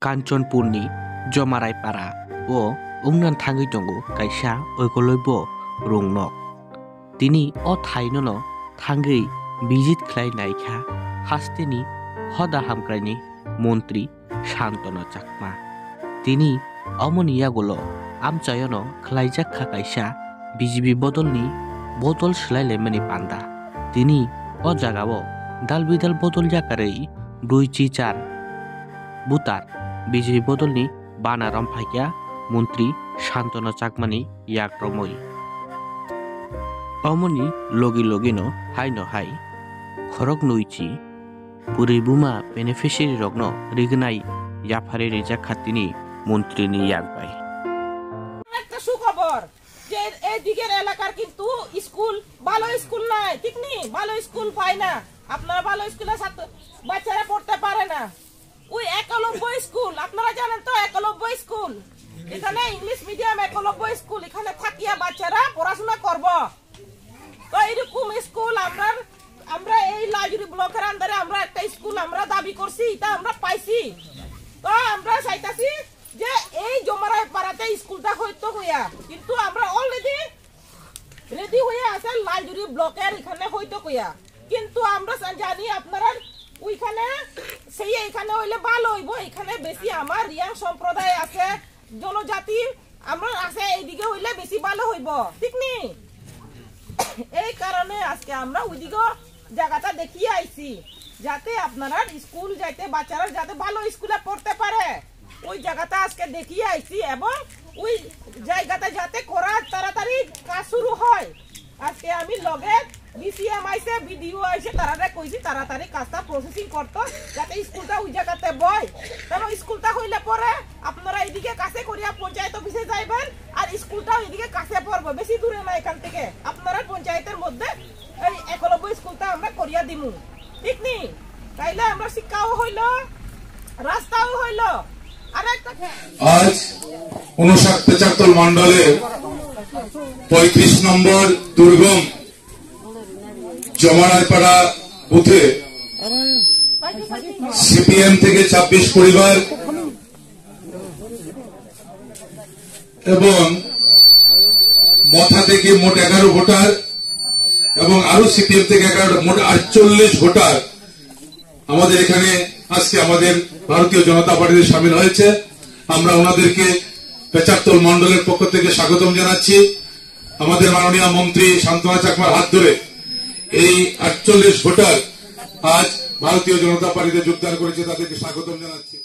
कांचनपुरनि जमारायपारा o ungnan thangi tongo kaisa oikoloibo rungnok tini o thainono thangi visit khlai naikha hasteni hoda hamkraini মন্ত্রী শান্তনু চাকমা তিনি অমনিয়াগুলো আমচায়নো খ্লাইজাক খাকাইসা BGB বদলনি বোতল সোলাইলেমানি পান্ডা তিনি ও জাগাও দাল বিদাল বোতল জাকাरै 2-4 বুতার বিজিবি বদলনি বানারম ফাইয়া মন্ত্রী শান্তনু চাকমানি ইয়াক্রমই অমনি লগি লগিনো হাইনো হাই খরক নইচি পুরি বুমা বেনিফিশিয়ারি রগ্ন রিগনাই ইয়াফারে রেজা খাতিনি মন্ত্রী নি ইয়াকবাই একটা সুখবর যে এই দিকের এলাকার কিন্তু স্কুল ভালো স্কুল নাই ঠিক নি ভালো স্কুল পায় না আপনারা ভালো স্কুলে বাচ্চারা পড়তে পারে না ওই একলব্য স্কুল আপনারা জানেন তো একলব্য স্কুল এখানে ইংলিশ মিডিয়াম একলব্য স্কুল এখানে থাকিয়া বাচ্চারা পড়াশোনা করব তো এরকম স্কুল আমরা এই লাজুরি ব্লকের আন্ডারে আমরা একটা স্কুল আমরা দাবি করছি এটা আমরা পাইছি তো আমরা চাইতাছি যে এই জমারায় পাড়াতে স্কুলটা হইতো হইয়া কিন্তু আমরা অলরেডি রেডি হয়ে আছে লাজুরি ব্লকের এখানে হইতো কইয়া কিন্তু আমরা জানি আপনারা ওইখানে সেই এখানে হইলে ভালো হইব এখানে বেশি আমার রিয়াং সম্প্রদায় আছে জনজাতি আমরা আছে এইদিকে হইলে বেশি ভালো হইব ঠিক নি এই কারণে আজকে আমরা ওইদিকে জায়গাটা দেখিয়ে আইছি যাতে আপনারা স্কুল যাইতে বাচ্চারা যাতে ভালো স্কুলে পড়তে পারে ওই জায়গাটা আজকে দেখিয়ে আইছি এবং ওই জায়গাটা যাতে করা তাড়াতাড়ি কাজ শুরু হয় আজকে আমি লগে বিসিএম আইছে বিডিও আইছে তারা কইছি তাড়াতাড়ি কাজটা প্রসেসিং করতো যাতে স্কুলটা ওই জায়গাতে বয় কারণ স্কুলটা হইলে পরে আপনারা এইদিকে কাছে করিয়া পঞ্চায়েত অফিসে যাইবেন আর স্কুলটা ওইদিকে কাছে পড়বে বেশি দূরে না এখান থেকে আপনারা পঞ্চায়েতের মধ্যে এই একলব্য স্কুলটা আমরা করিয়া দিমু ঠিক নি তাইলে আমরা শিক্ষাও হইল রাস্তাও হইল আর একটা আজ 59-75 মন্ডলের 35 নম্বর দুর্গম জমারায়পাড়া বুথে সিপিএম থেকে 26 পরিবার এবং মথা থেকে মোট 11 ভোটার এবং আরো সিপিএম থেকে 11 মোট 48 ভোটার আমাদের এখানে আজকে আমাদের ভারতীয় জনতা পার্টিতে শামিল হয়েছে আমরা ওনাদেরকে 75 মন্ডলের পক্ষ থেকে স্বাগতম জানাচ্ছি আমাদের মাননীয় মন্ত্রী শান্তনু চাকমার হাত ধরে এই 48 ভোটার আজ ভারতীয় জনতা পার্টিতে যোগদান করেছে তাদেরকে স্বাগতম জানাচ্ছি।